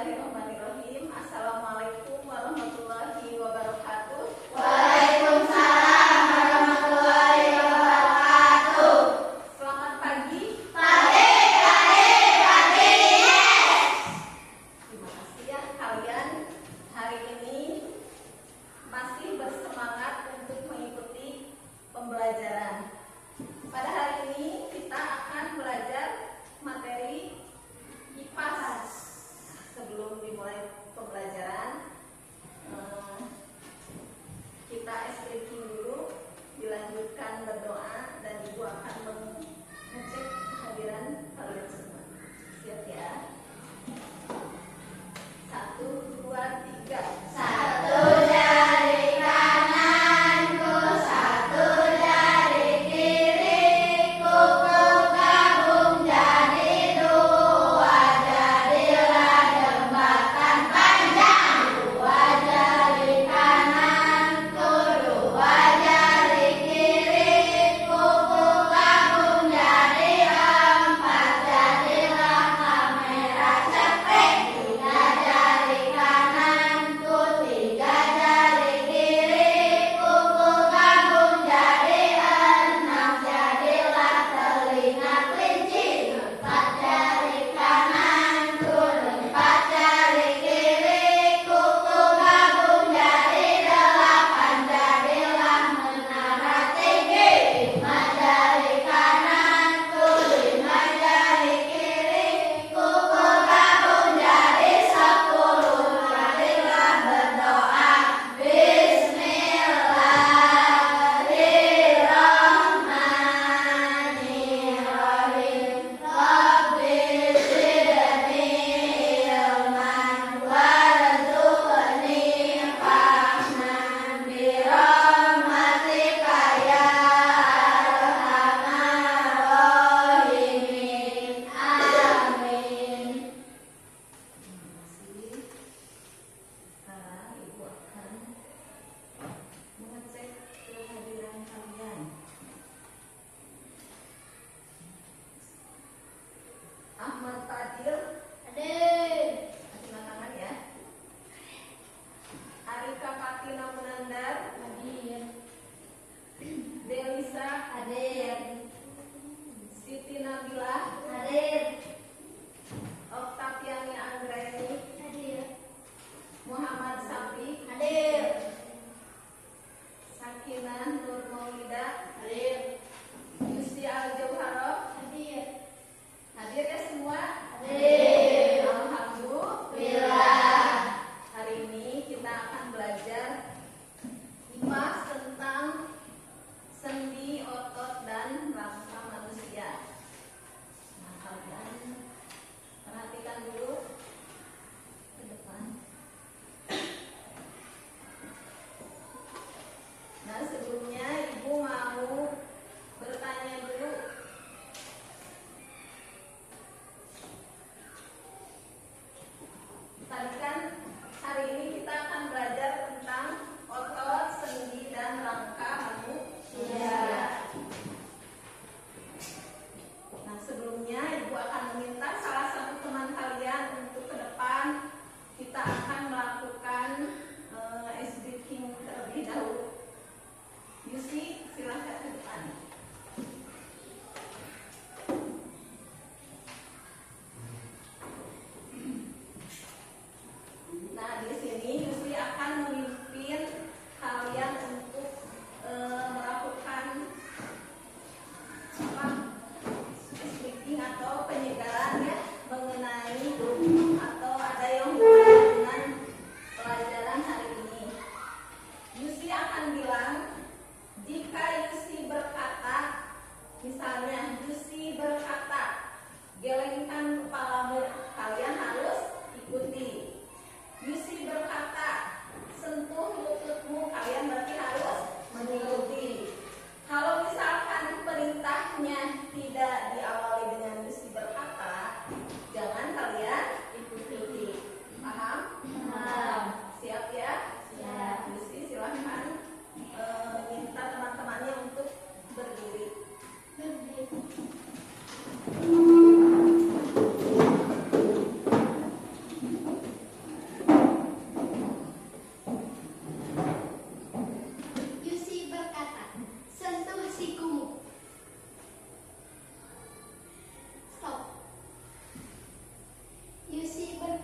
Bismillahirrahmanirrahim. Assalamualaikum warahmatullahi wabarakatuh. Waalaikumsalam warahmatullahi wabarakatuh. Selamat pagi. Pagi. Yes. Terima kasih ya kalian hari ini masih bersemangat untuk mengikuti pembelajaran. Pada hari ini kita akan belajar materi IPA. Sebelum dimulai pembelajaran,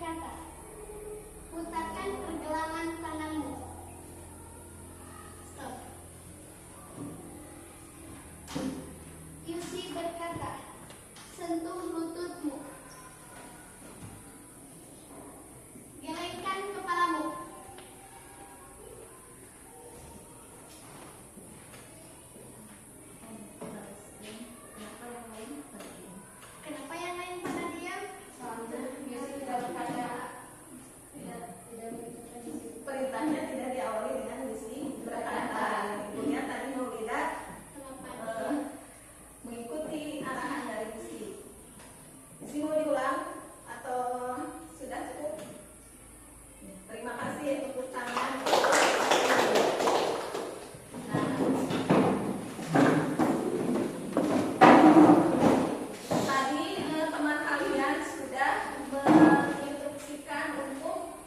berkata, putarkan pergelangan tanganmu. Stop. Yusi berkata, sentuh lututmu. Gelengkan kepalamu. Kenapa yang lain pada diam? Perintahnya tidak diawali dengan misi berkata. Ibunya tadi mau lihat mengikuti arahan dari misi. Misi mau diulang atau sudah cukup? Terima kasih, tepuk tangan. Tadi teman kalian sudah menginstruksikan untuk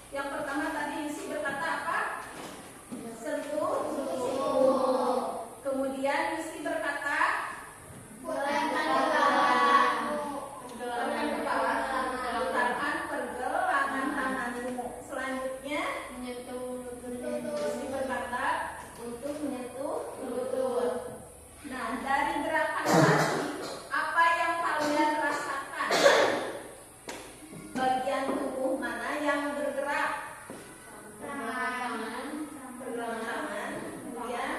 yang pertama tadi Yusi berkata apa? Sentuh. Kemudian Yusi berkata Gelengkan kepalamu. putarkan kepala, putarkan pergelangan tanganmu. Selanjutnya Yusi berkata untuk menyentuh lutut. Nah, dari gerakan tadi apa yang kalian rasakan? Bagian tubuh mana yang bergerak? Pergelangan tangan, kemudian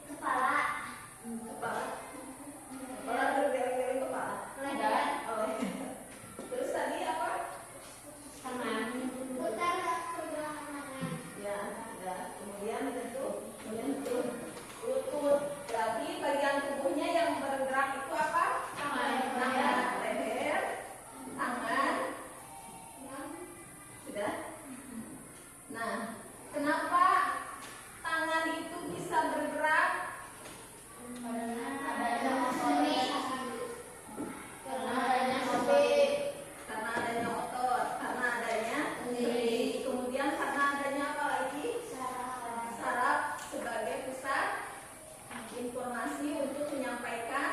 Kepala. kepala bergerak-gerak kepala. Leher. Oh. Terus tadi apa? Putar pergelangan tangan. Ya. Kemudian menyentuh lutut. Berarti bagian tubuhnya yang bergerak itu apa? Leher, tangan. Sudah? Nah, kenapa tangan itu bisa bergerak? Karena adanya otot, karena adanya sendi. Kemudian karena adanya apa lagi? Saraf sebagai pusat informasi untuk menyampaikan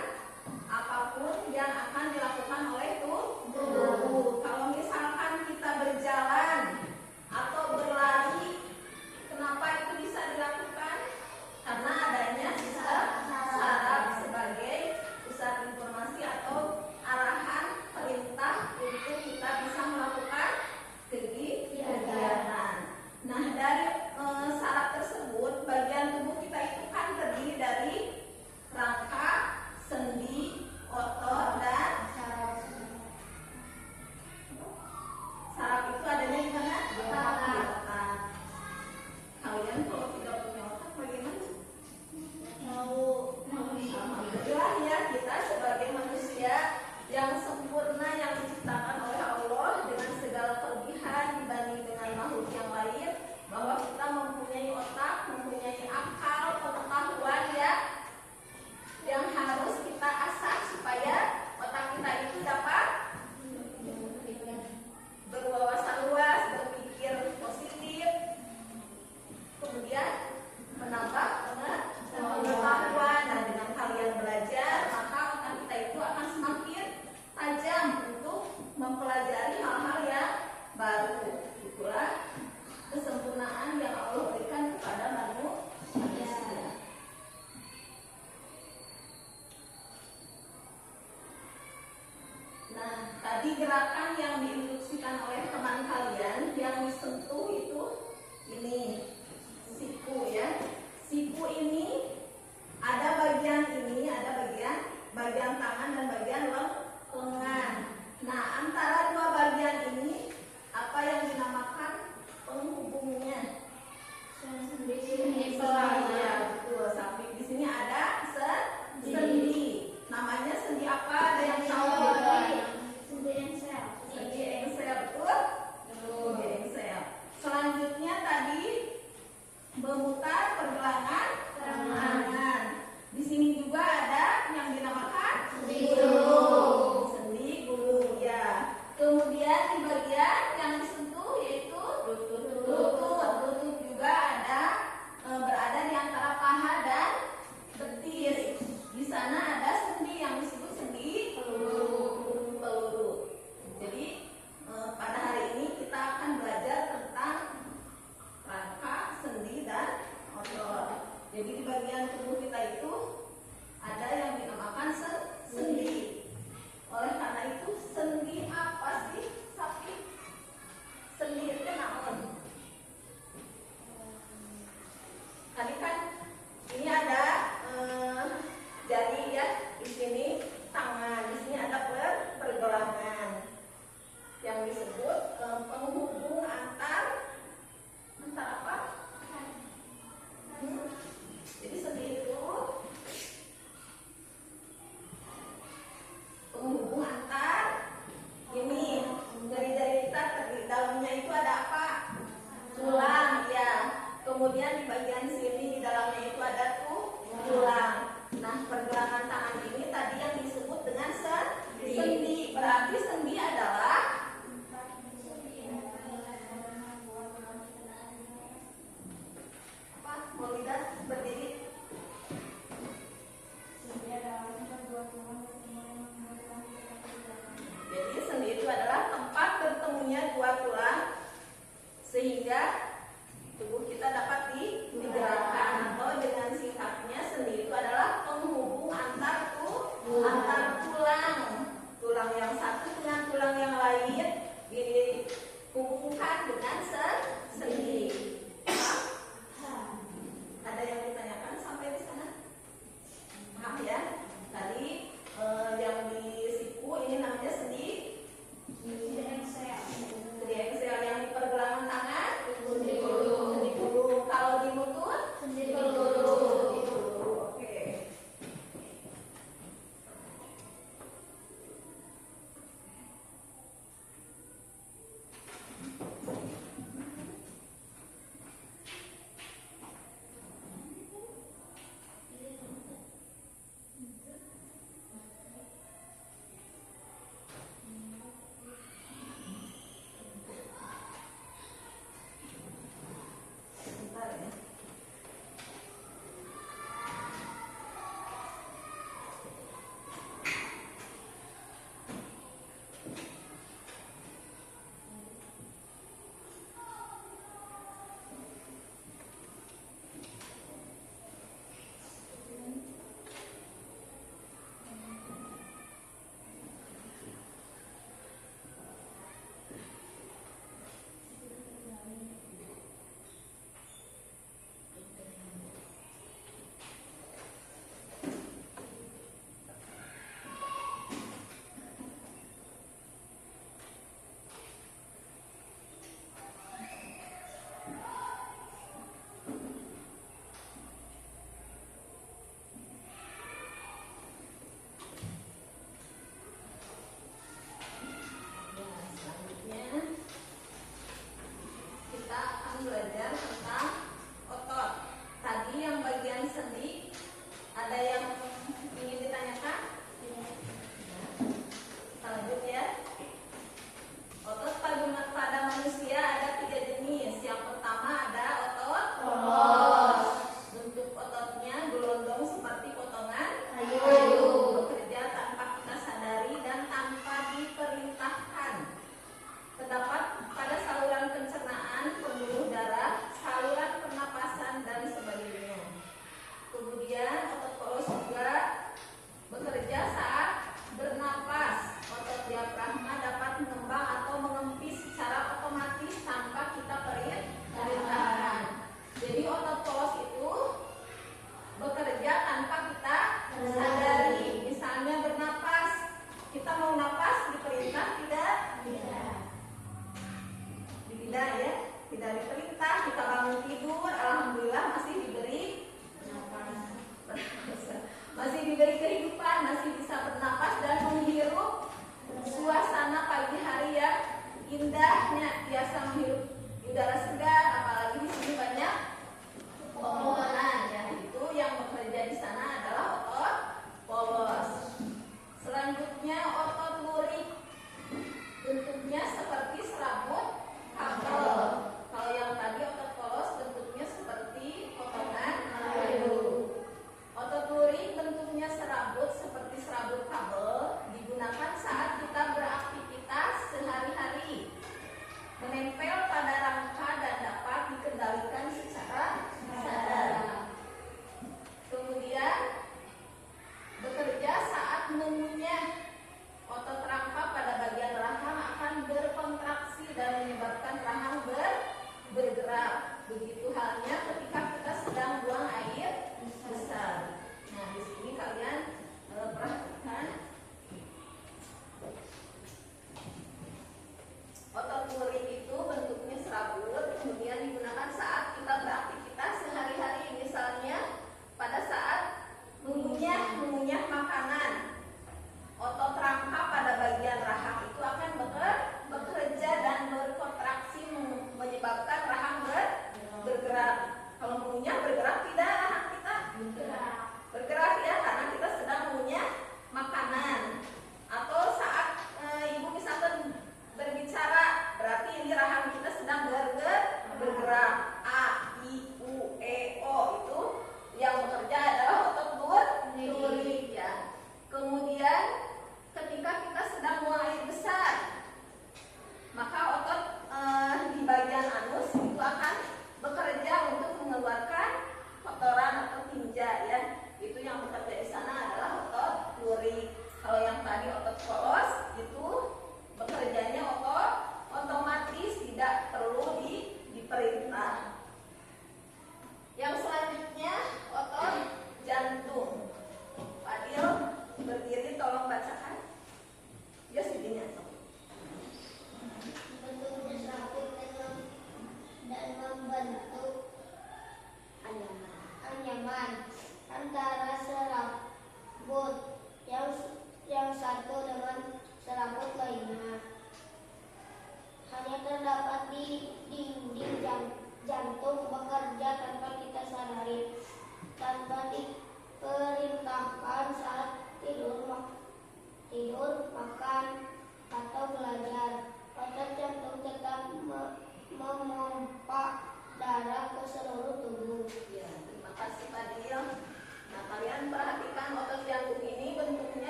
apapun yang akan dilakukan oleh tubuh. Kalau misalkan kita berjalan atau berlari, kenapa itu bisa dilakukan? Karena adanya saraf sebagai pusat informasi atau arahan perintah untuk kita bisa melakukan kegiatan. Nah, dari saraf tersebut, bagian tubuh kita itu kan terdiri dari rangka, sendi, otot, dan saraf itu adanya di mana? Di otak. Kalian kalau tidak punya otak bagaimana? Alhamdulillah ya, kita sebagai manusia yang sempurna yang diciptakan oleh Allah dengan segala kelebihan dibanding dengan makhluk yang lain, bahwa kita mempunyai otak, mempunyai akal, pengetahuan ya, yang harus kita asah supaya otak kita itu dapat berwawasan luas, berpikir positif, kemudian menambah pengetahuan. Nah, dengan kalian belajar, maka otak kita itu akan semakin tajam untuk mempelajari hal-hal yang baru. Itulah kesempurnaan yang Allah berikan kepada manusia. Nah, tadi gerakan yang diinstruksikan oleh teman kalian yang disentuh itu ini siku ya. Siku ini ada bagian ini, ada bagian tangan dan bagian lengan. Nah, antara dua bagian ini apa yang dinamakan penghubungnya? Ya, betul. Sampai di sini ada sendi. Namanya sendi apa? Ada yang tahu? Sendi engsel, betul? Sendi engsel. Selanjutnya tadi memutar pergelangan tangan. Di sini juga ada yang dinamakan sendi gulung ya. Kemudian di bagian yang disentuh yaitu lutut. Lutut juga ada berada di antara paha dan betis. Di sana ada sendi yang disebut sendi peluru. Jadi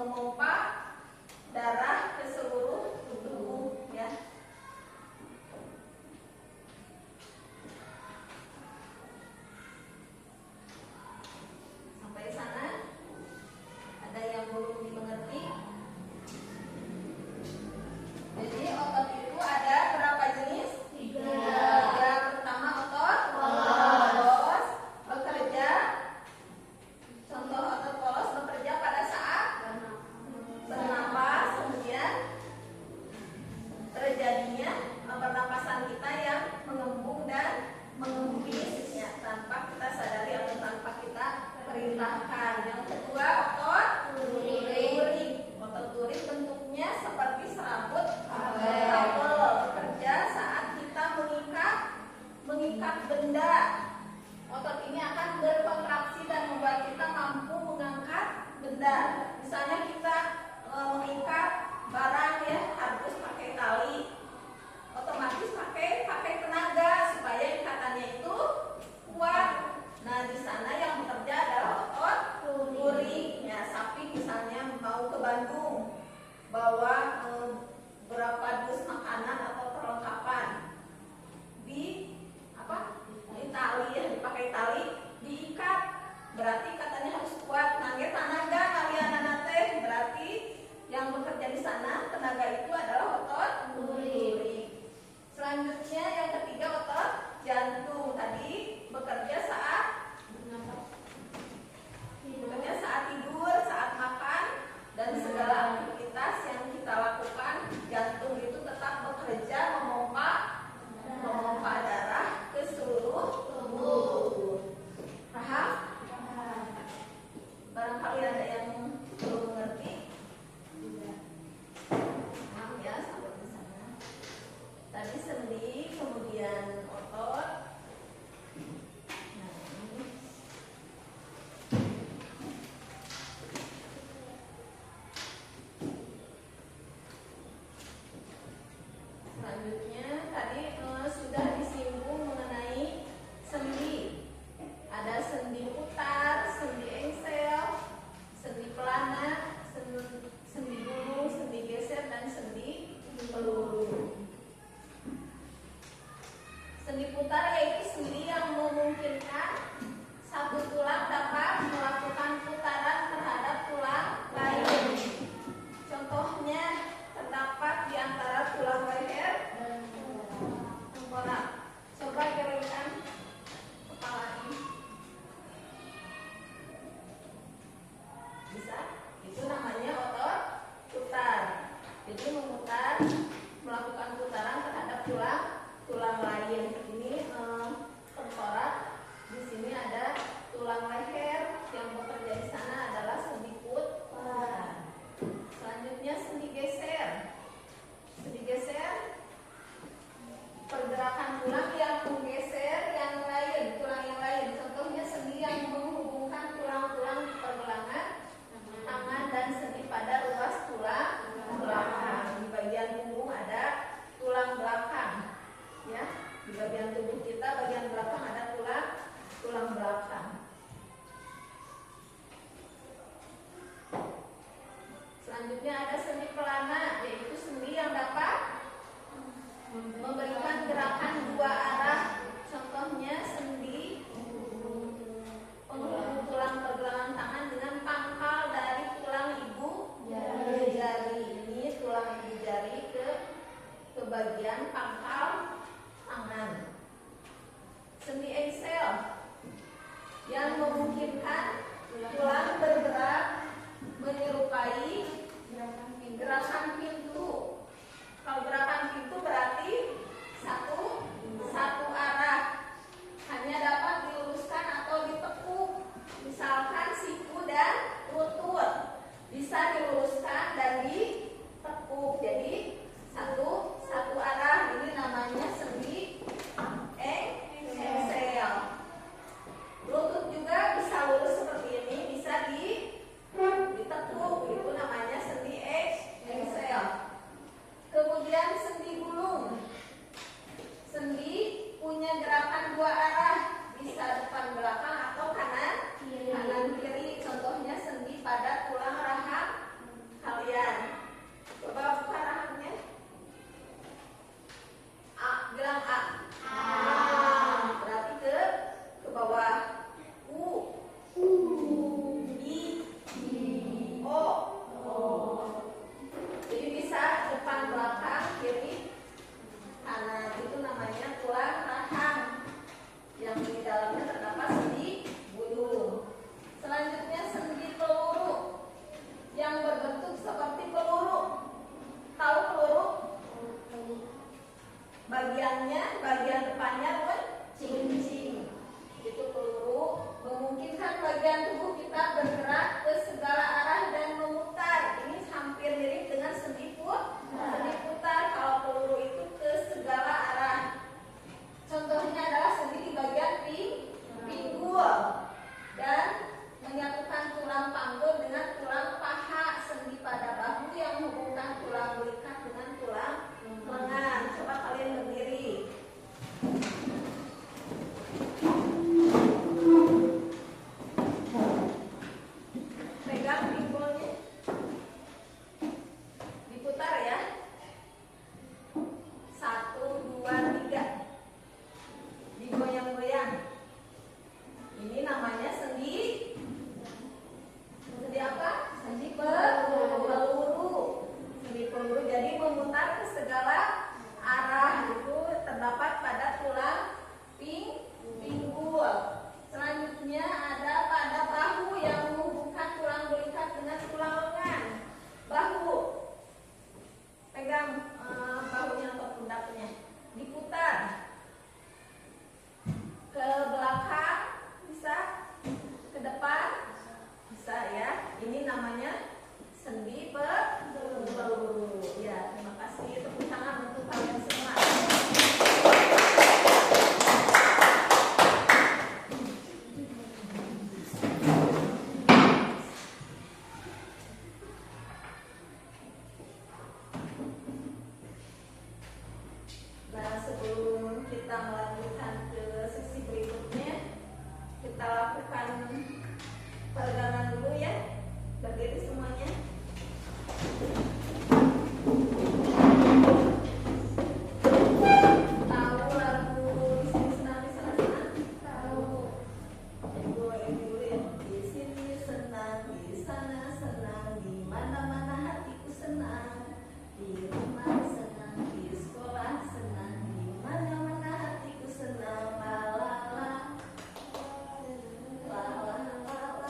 memompa darah ke seluruh tubuh ya. Sampai sana ada yang belum dimengerti? Jadi otot itu ada berapa jenis? Tiga. Pertama otot polos bekerja. Contoh otot polos bekerja pada saat bernapas, kemudian terjadinya pernapasan kita yang mengembung dan mengembis ya, tanpa kita sadari atau tanpa kita perintahkan. Yang kedua otot duri. Otot duri bentuknya seperti serabut kabel, bekerja saat kita mengikat benda. Otot ini akan berkontraksi dan membuat kita mampu mengangkat benda. Misalnya kita mengikat barang ya, harus pakai tali, otomatis pakai tenaga supaya ikatannya itu kuat. Nah, di sana yang bekerja adalah otot duri. Ya, sapi misalnya mau ke Bandung, bawa berapa dus makanan atau perlengkapan di tali ya, dipakai tali, diikat, berarti katanya harus kuat. Nangge tenaga kalian teh, berarti yang bekerja di sana tenaga itu adalah otot duri. Selanjutnya yang ketiga otot jantung. Tadi bekerja saat tidur, saat makan, dan segala aktivitas yang kita lakukan, jantung itu tetap bekerja memompa darah ke seluruh tubuh. Paham? Barangkali ada yang belum mengerti. Maaf ya, sampai di sana. Tadi sendi, kemudian otot. Nah, ini. Selanjutnya tadi sudah disinggung mengenai sendi. Ada sendi putar, sendi engsel, sendi pelana, sendi gulung, sendi geser, dan sendi peluru. Sendi putar yaitu sendi yang memungkinkan satu tulang dapat melakukan putaran terhadap tulang lain. Contohnya terdapat di antara tulang leher dan tengkorak. Coba gerakkan kepala ini. Bisa? Itu namanya otot putar. Jadi memutar, melakukan putaran terhadap tulang lain. Ini tengkorak. Di sini ada tulang leher. Yang bekerja di sana adalah sendi putar. Selanjutnya sendi geser. Sendi geser, pergerakan tulang yang menggeser tulang yang lain. Contohnya sendi yang menghubungkan tulang-tulang di pergelangan tangan dan sendi pada ruas tulang belakang. Di bagian punggung ada tulang belakang. Ya, di bagian tubuh kita bagian belakang ada tulang belakang. Selanjutnya ada sendi pelana, yaitu sendi yang dapat memberikan gerakan dua arah. Contohnya sendi penghubung tulang pergelangan tangan dengan pangkal dari tulang ibu jari. Ini tulang ibu jari ke bagian pangkal tangan. Sendi engsel yang memungkinkan tulang bergerak menyerupai gerakan ini namanya sendi peluru. Ya, terima kasih. Tepuk tangan untuk kalian semua. Nah, sebelum kita melanjutkan ke sesi berikutnya, kita lakukan peregangan dulu ya. Berdiri semuanya. Tahu lagu Di Sini Senang, Di Sana Senang? Tahu. Gue dulu ya. Di sini senang, di sana senang, di mana-mana hatiku senang, di rumah senang, di sekolah senang, di mana-mana hatiku senang. La la la, la la la la.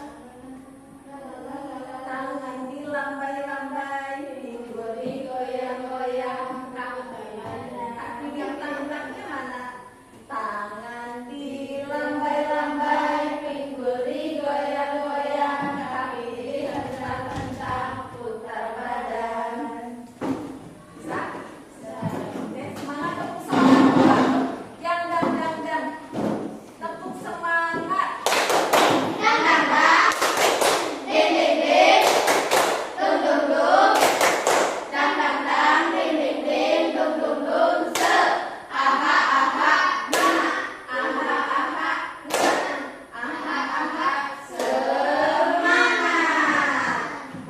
Tangan dilambai-lambai, pinggul digoyang-goyang, kaki yang tangannya mana? Tangan dilambai-lambai, pinggul digoyang-goyang, kaki dihentak-hentak, putar badan. Bisa? Oke, semangat, tepuk semangat. Yang tepuk semangat.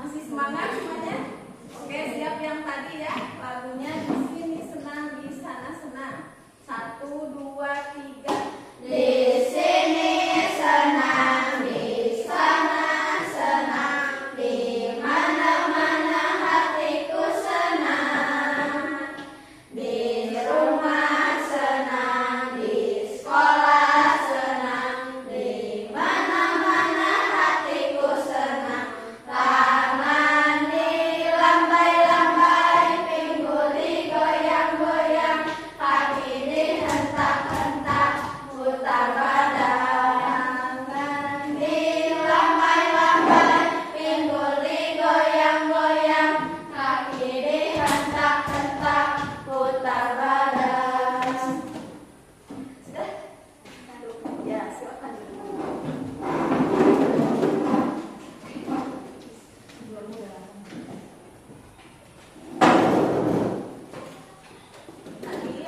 Masih semangat semuanya? Oke, siap yang tadi ya. Lagunya Di Sini Senang, Di Sana Senang. 1, 2, 3. Di sini senang, di sana senang, di mana-mana hatiku senang. Di rumah senang, di sekolah senang, di mana-mana hatiku senang. Tangan dilambai-lambai, pinggul digoyang-goyang, kaki dihentak-hentak, putar badan. Tangan dilambai-lambai, pinggul digoyang-goyang, kaki dihentak-hentak, putar badan. Sudah? Ya, silakan. Tadi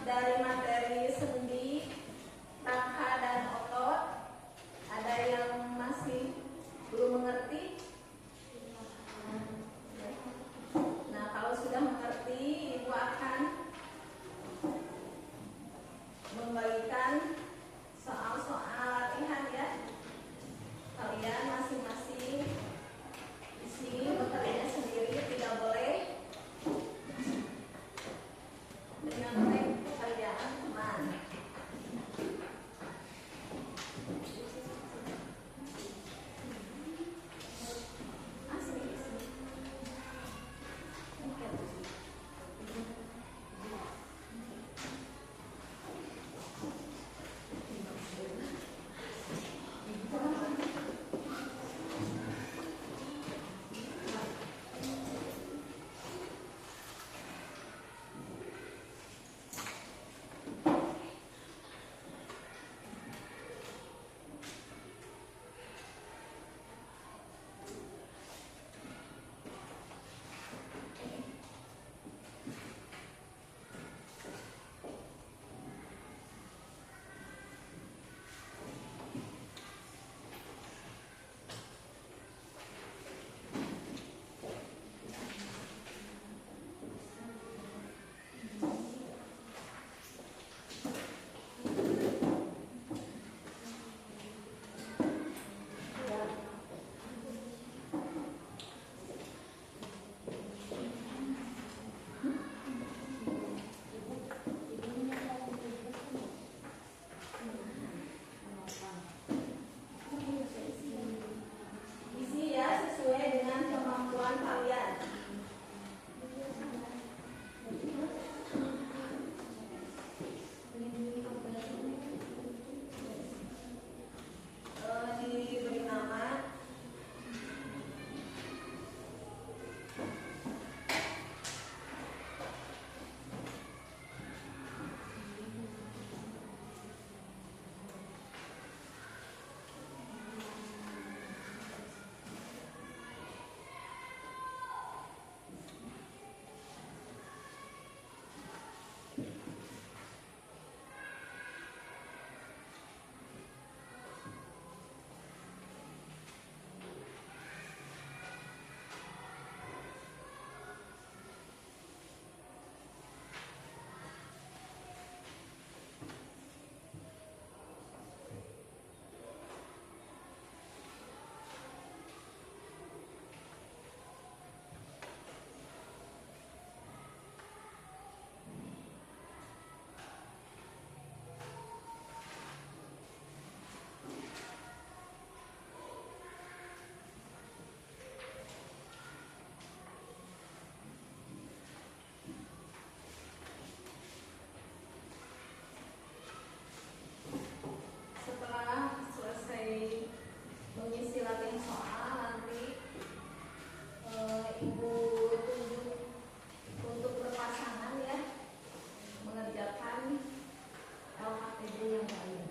dari materi sendi, rangka, dan otot, ada yang masih belum mengerti? Nah, kalau sudah mengerti, Ibu akan membagikan soal-soal latihan ya. Kalian masing-masing isi materinya sendiri, tidak boleh menyontek pekerjaan teman. bagian soal nanti ibu tunjuk untuk berpasangan ya, mengerjakan LKPD yang lain.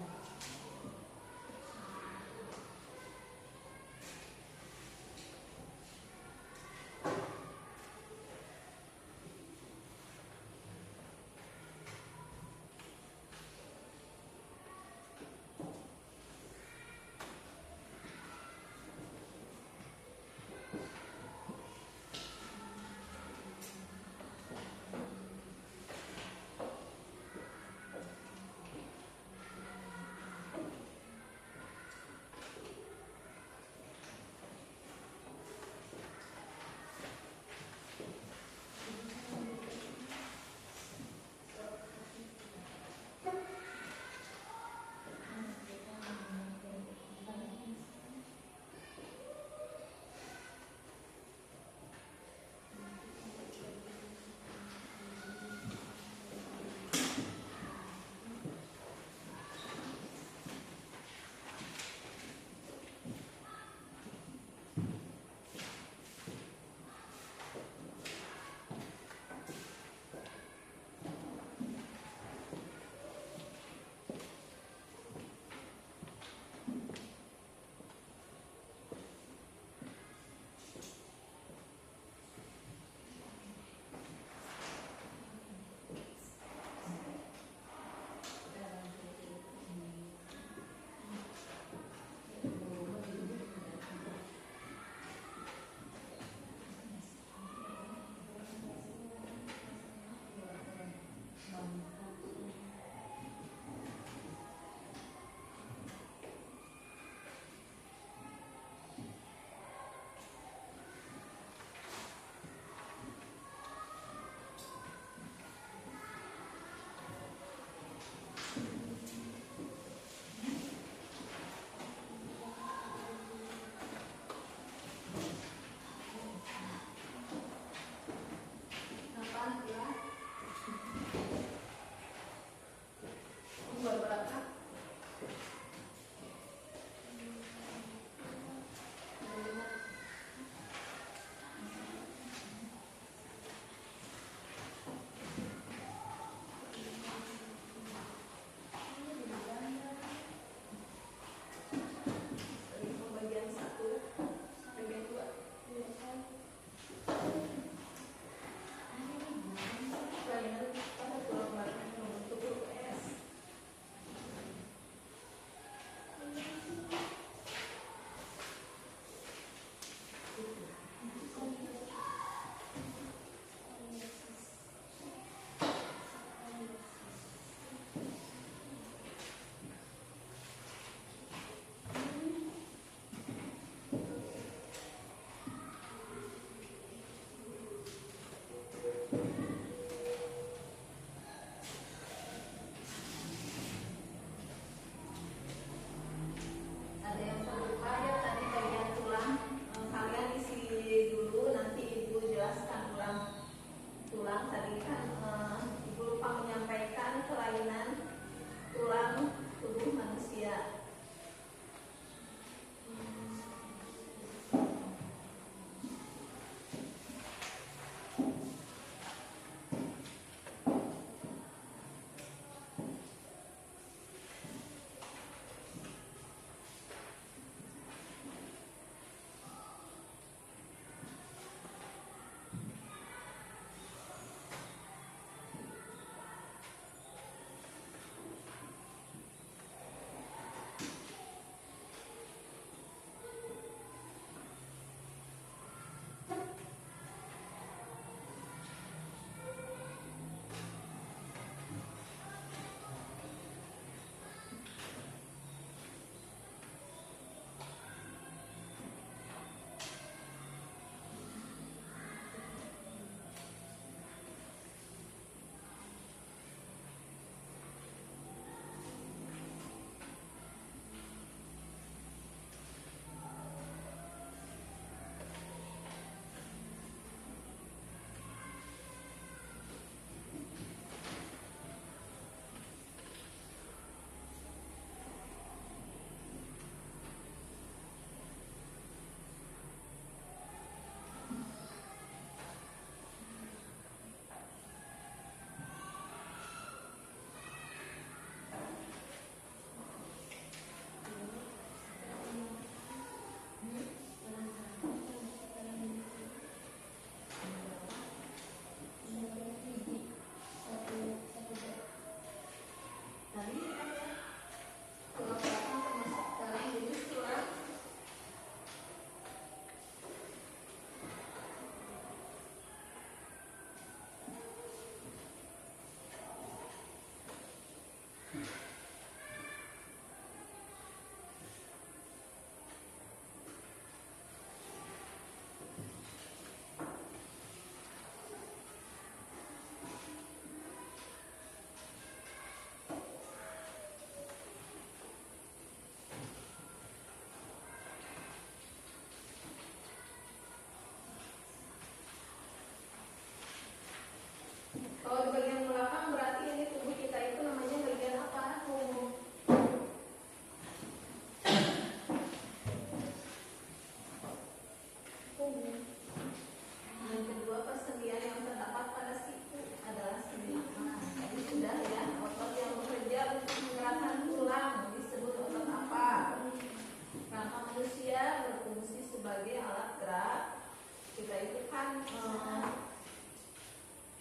kita itu kan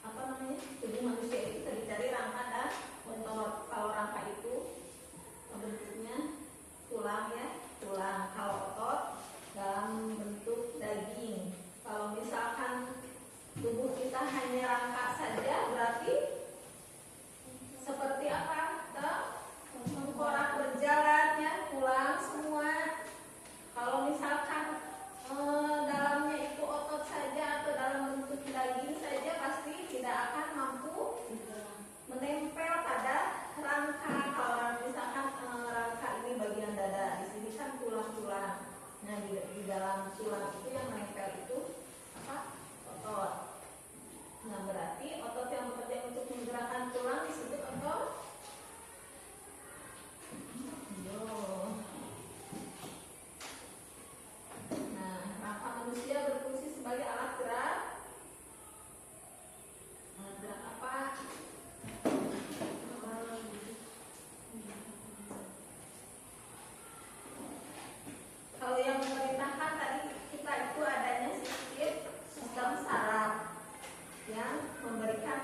apa namanya, tubuh manusia itu terdiri dari rangka dan otot. Kalau rangka itu bentuknya tulang ya, tulang. Kalau otot dalam bentuk daging. Kalau misalkan tubuh kita hanya rangka saja, berarti seperti apa? Tengkorak berjalan ya, tulang semua. Kalau misalkan dalamnya itu otot saja atau dalam bentuk daging saja, pasti tidak akan mampu menempel pada rangka. Kalau misalkan rangka ini bagian dada, di sini kan tulang-tulang. Nah di dalam tulang itu yang menempel itu apa? Otot. Nah berarti otot yang bekerja untuk menggerakkan tulang disebut otot. Nah, rangka manusia berfungsi sebagai alat gerak. Alat gerak apa? Kalau yang memerintahkan tadi kita itu adanya sistem saraf yang memberikan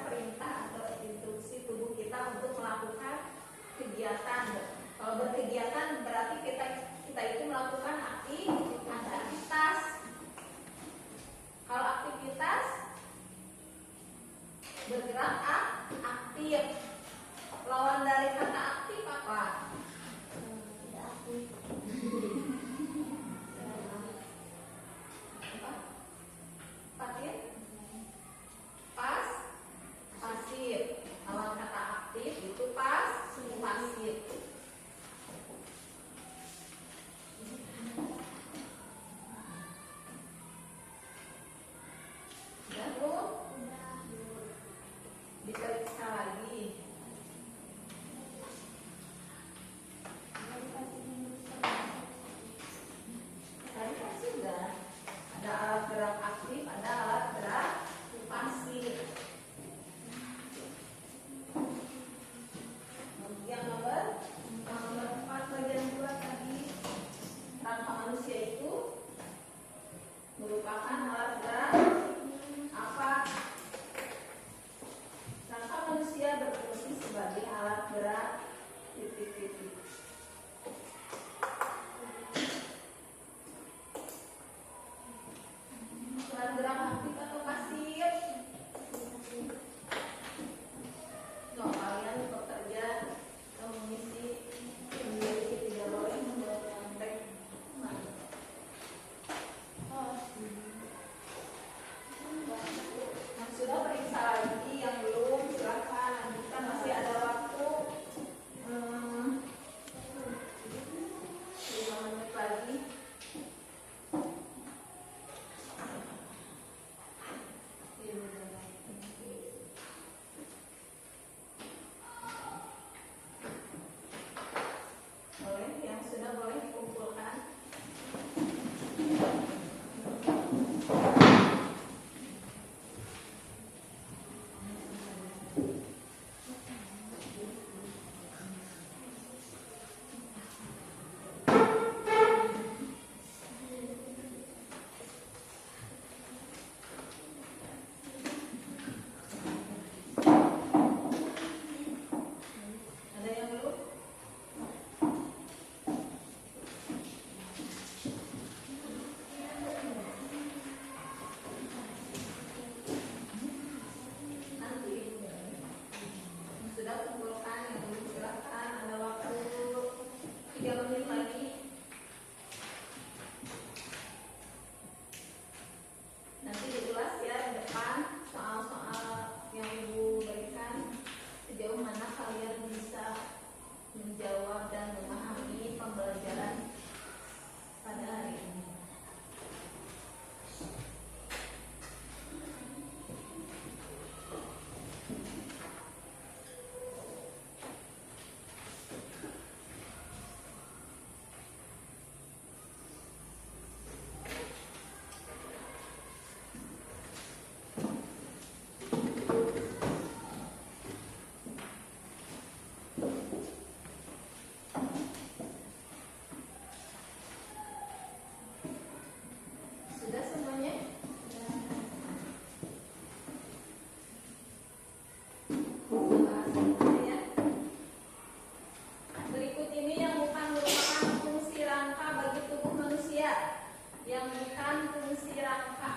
fungsi rangka.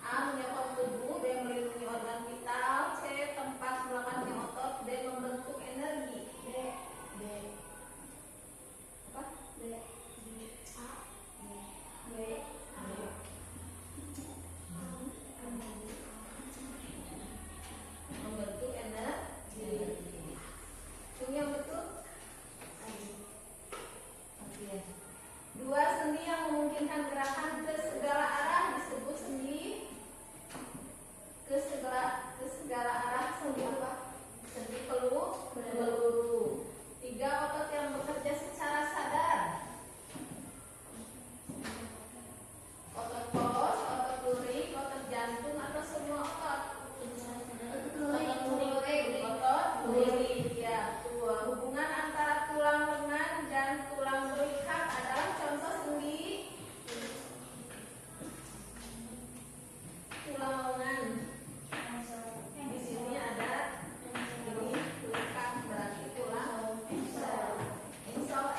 A. Menyokong tubuh. B. Melindungi organ vital. C. Tempat melekatnya otot. D. Membentuk energi. B. Apa? B. A. B. Membentuk energi. Itu yang betul. Dua, sendi yang memungkinkan gerakan ke segala arah disebut sendi ke segala arah. Sendi apa? Sendi peluru. Tiga, otot yang bekerja secara sadar. Otot pos, otot lurik, otot jantung, atau semua otot. Otot lurik. Ya, hubungan antara tulang lengan dan tulang belikat adalah contoh sendi. Tulang lengan. Di sini ada ini belikat, berarti tulang insaf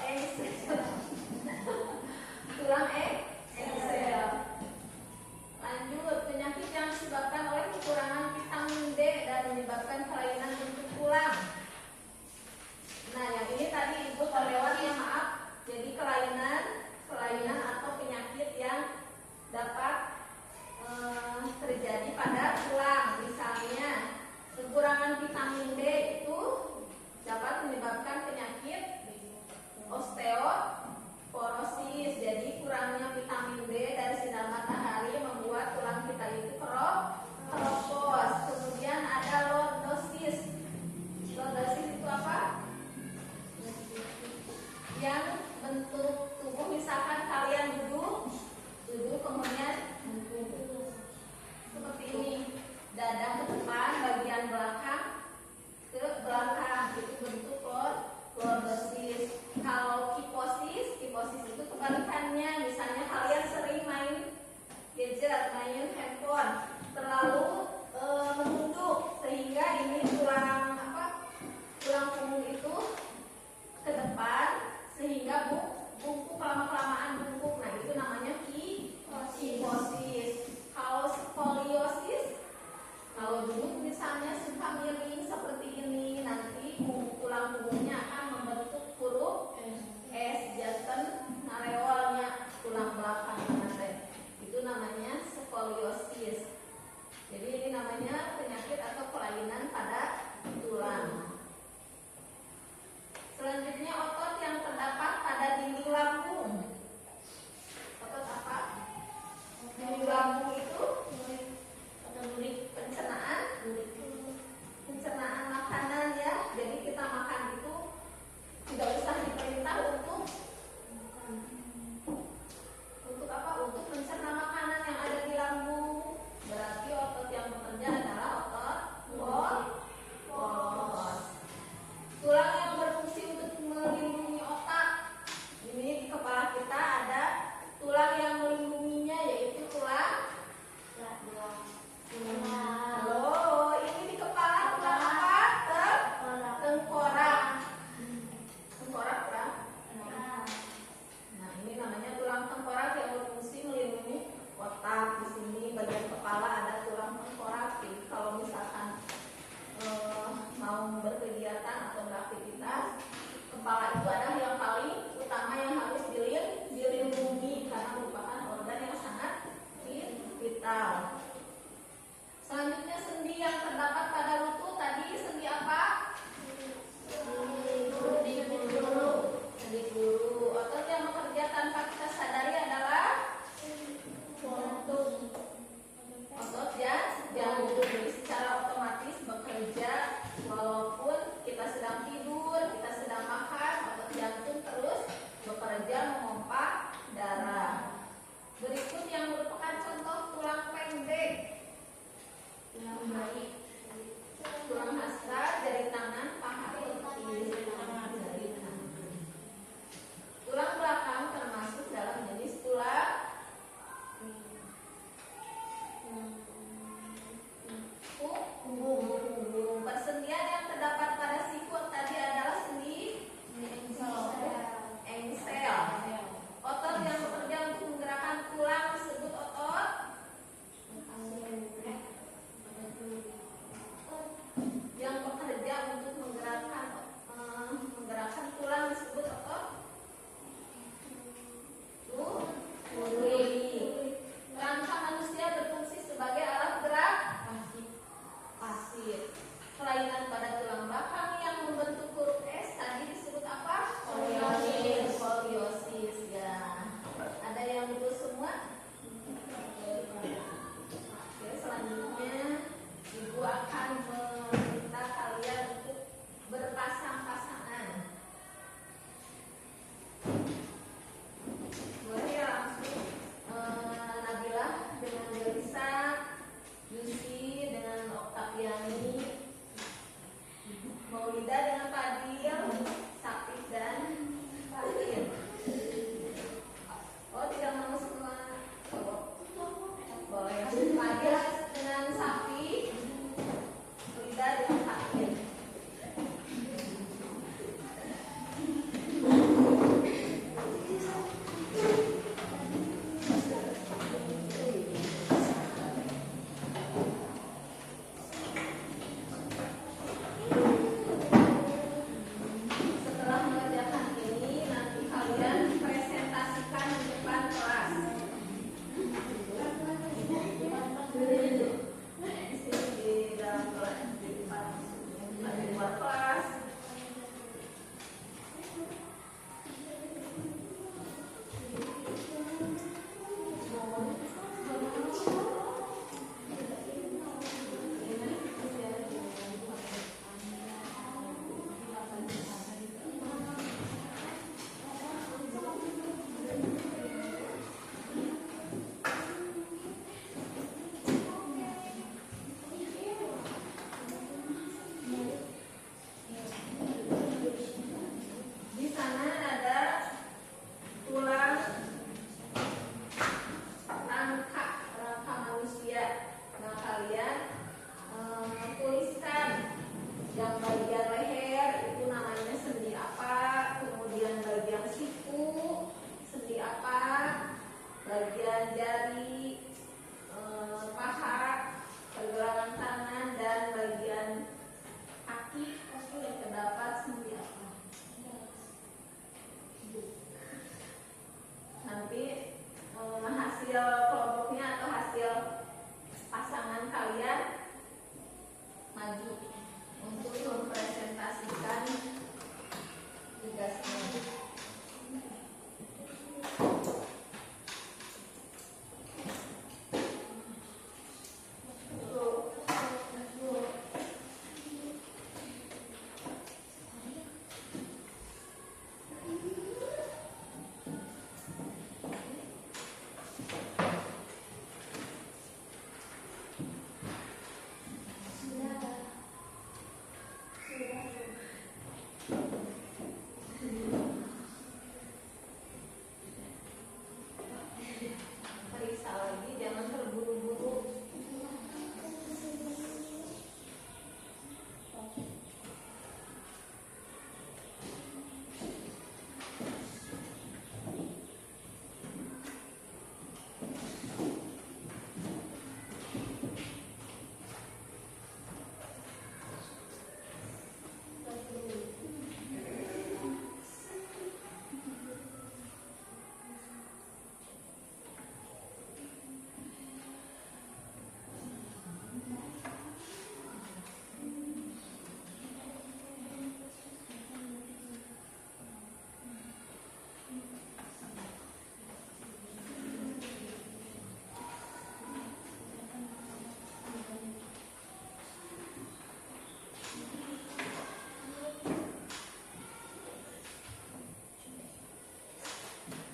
hasil kelompoknya atau hasil pasangan kalian maju untuk mempresentasikan tugasnya. Periksa lagi, jangan terburu-buru.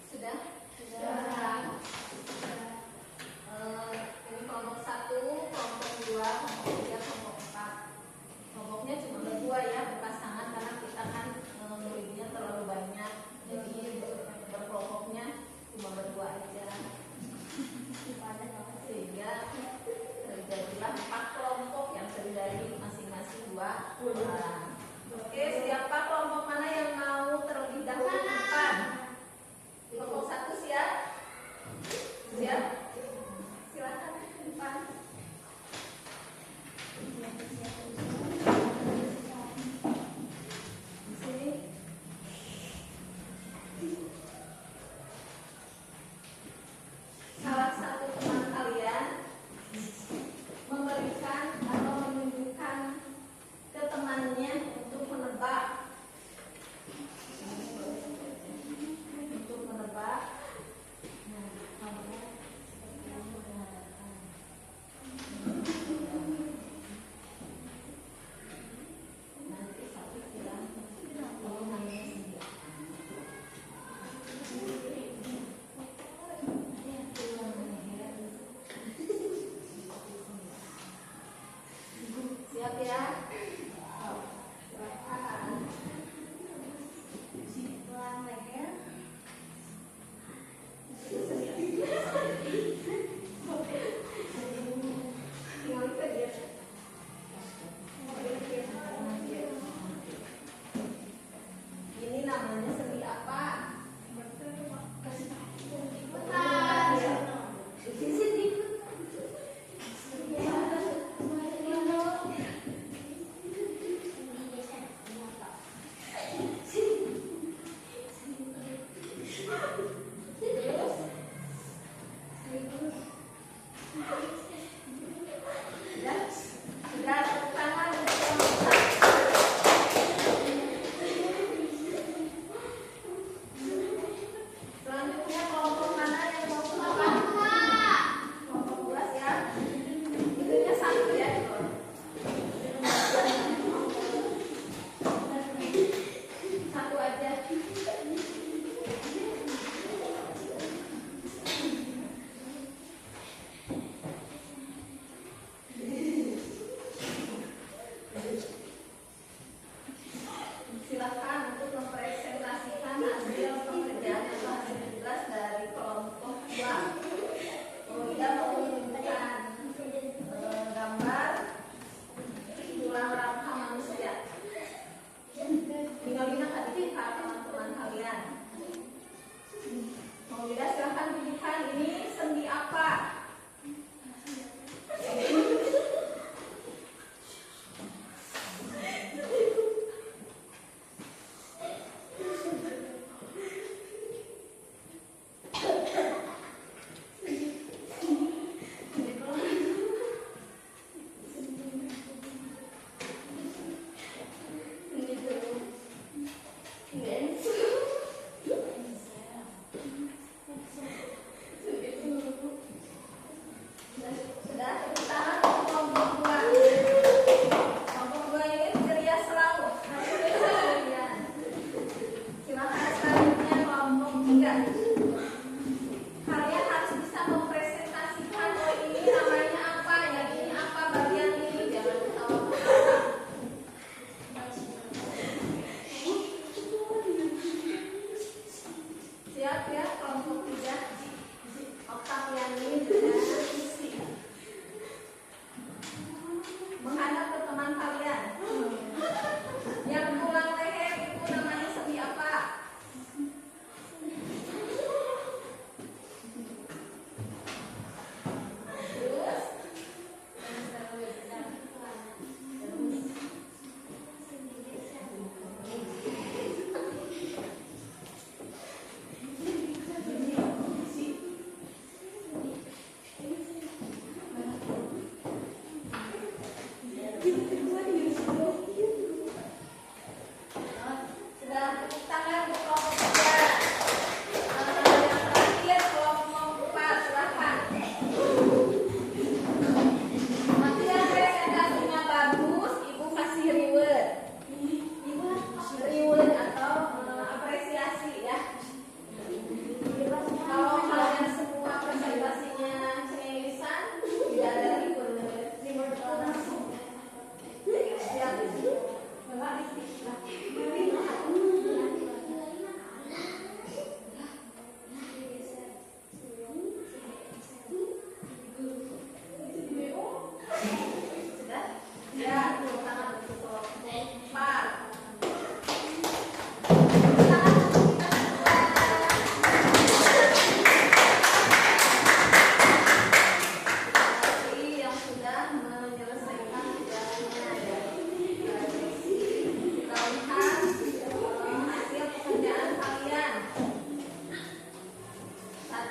Sudah? Ini kelompok 1, kelompok 2, kelompok 3, kelompok 4. Kelompoknya cuma berdua ya, berpasangan karena kita kan muridnya terlalu banyak. Jadi berkelompoknya cuma berdua aja. Sehingga terjadilah 4 kelompok yang terdiri dari masing-masing 2 orang. Oke, siapa kelompok mana yang mau terlebih dahulu ke depan? Kelompok 1 siap? Siap? Silakan ke depan. Di sini. Salah satu teman kalian memberikan atau menunjukkan ke temannya untuk menebak. Untuk menebak. Nah,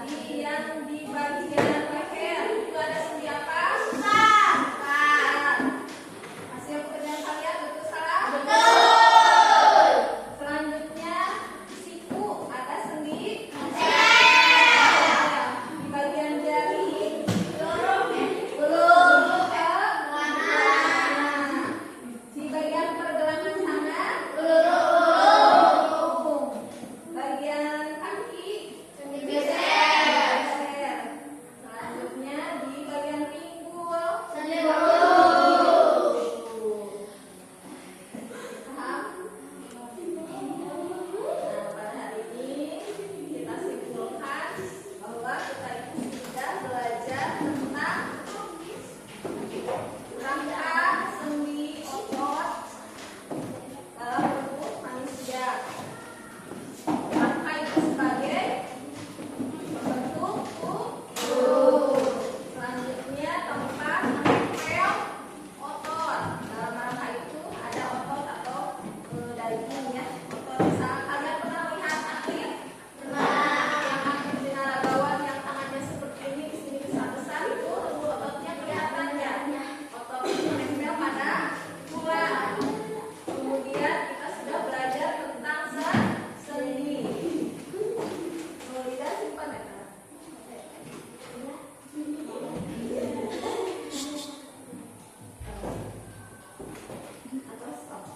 Tadi yang di bagian leher itu ada sendi apa? Bukan. Hasil pekerjaan kalian betul salah? Betul. Selanjutnya siku ada sendi. Di bagian jari belum. Di bagian pergelangan tangan belum. Bagian kaki geser. Selanjutnya di bagian pinggul paham? Nah, pada hari ini kita simpulkan bahwa kita itu sudah belajar tentang rangka sendi otot dalam tubuh manusia. Rangka itu sebagai pembentuk tubuh. Selanjutnya tempat menempel otot. Dalam rangka itu ada otot atau daging ya. Otot. Misalnya kalian pernah lihat atlet? Yang aktif binaragawan yang tangannya seperti ini, di sini besar-besar itu ototnya kelihatan ya. Otot itu menempel pada tulang. Kemudian kita sudah belajar tentang sendi. Lidah simpan ya. Atau stop.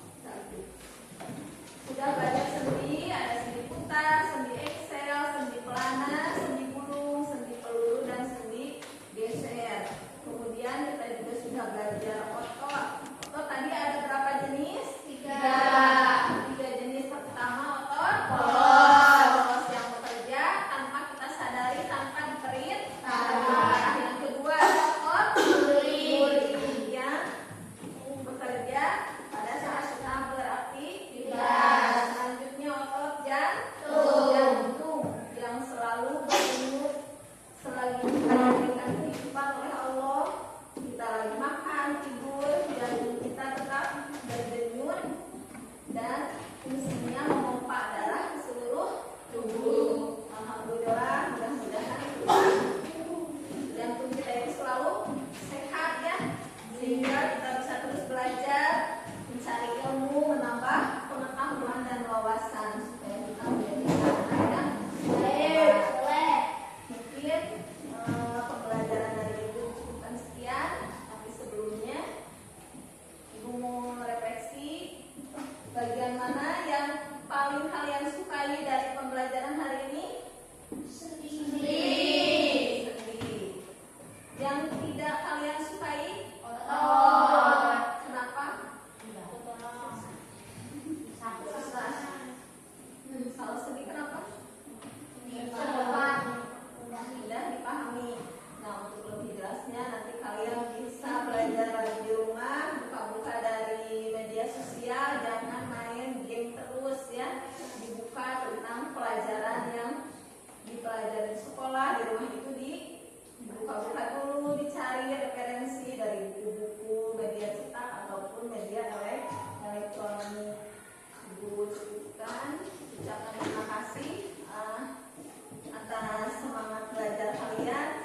Sudah belajar sendi, ada sendi putar, sendi eksel, sendi pelana, sendi gulung, sendi peluru, dan sendi geser. Kemudian kita juga sudah belajar otot. Otot tadi ada berapa jenis? 3 jenis. Pertama otot polos yang bekerja tanpa kita sadari, tanpa diperintahkan. Yang kedua otot duri yang bekerja pada saat kita beraktivitas. Selanjutnya otot jantung yang selalu berdenyut selagi kita diberikan kehidupan oleh Allah. Kita lagi makan, tidur, jantung kita tetap berdenyut dan fungsinya memompa darah ke seluruh tubuh. Alhamdulillah, mudah-mudahan jantung kita itu selalu sehat ya, sehingga kita bisa terus belajar, mencari ilmu, menambah pengetahuan dan wawasan supaya kita menjadi anak yang baik. Mungkin pembelajaran dari Ibu cukupkan sekian, tapi sebelumnya Ibu mau refleksi bagian mana yang paling kalian sukai dari pembelajaran hari ini? Sendi. Yang tidak kalian sukai? Otot. Kenapa? Susah. Kalau sendi kenapa? Mudah dipahami. Nah, untuk lebih jelasnya nanti kalian bisa belajar lagi di rumah, buka-buka dari media sosial, jangan main game terus ya. Dibuka tentang pelajaran yang dipelajari di sekolah, di rumah itu dibuka-buka dulu, dicari referensi dari buku-buku, media cetak ataupun media elektronik. Ibu cukupkan, ucapkan terima kasih atas semangat belajar kalian.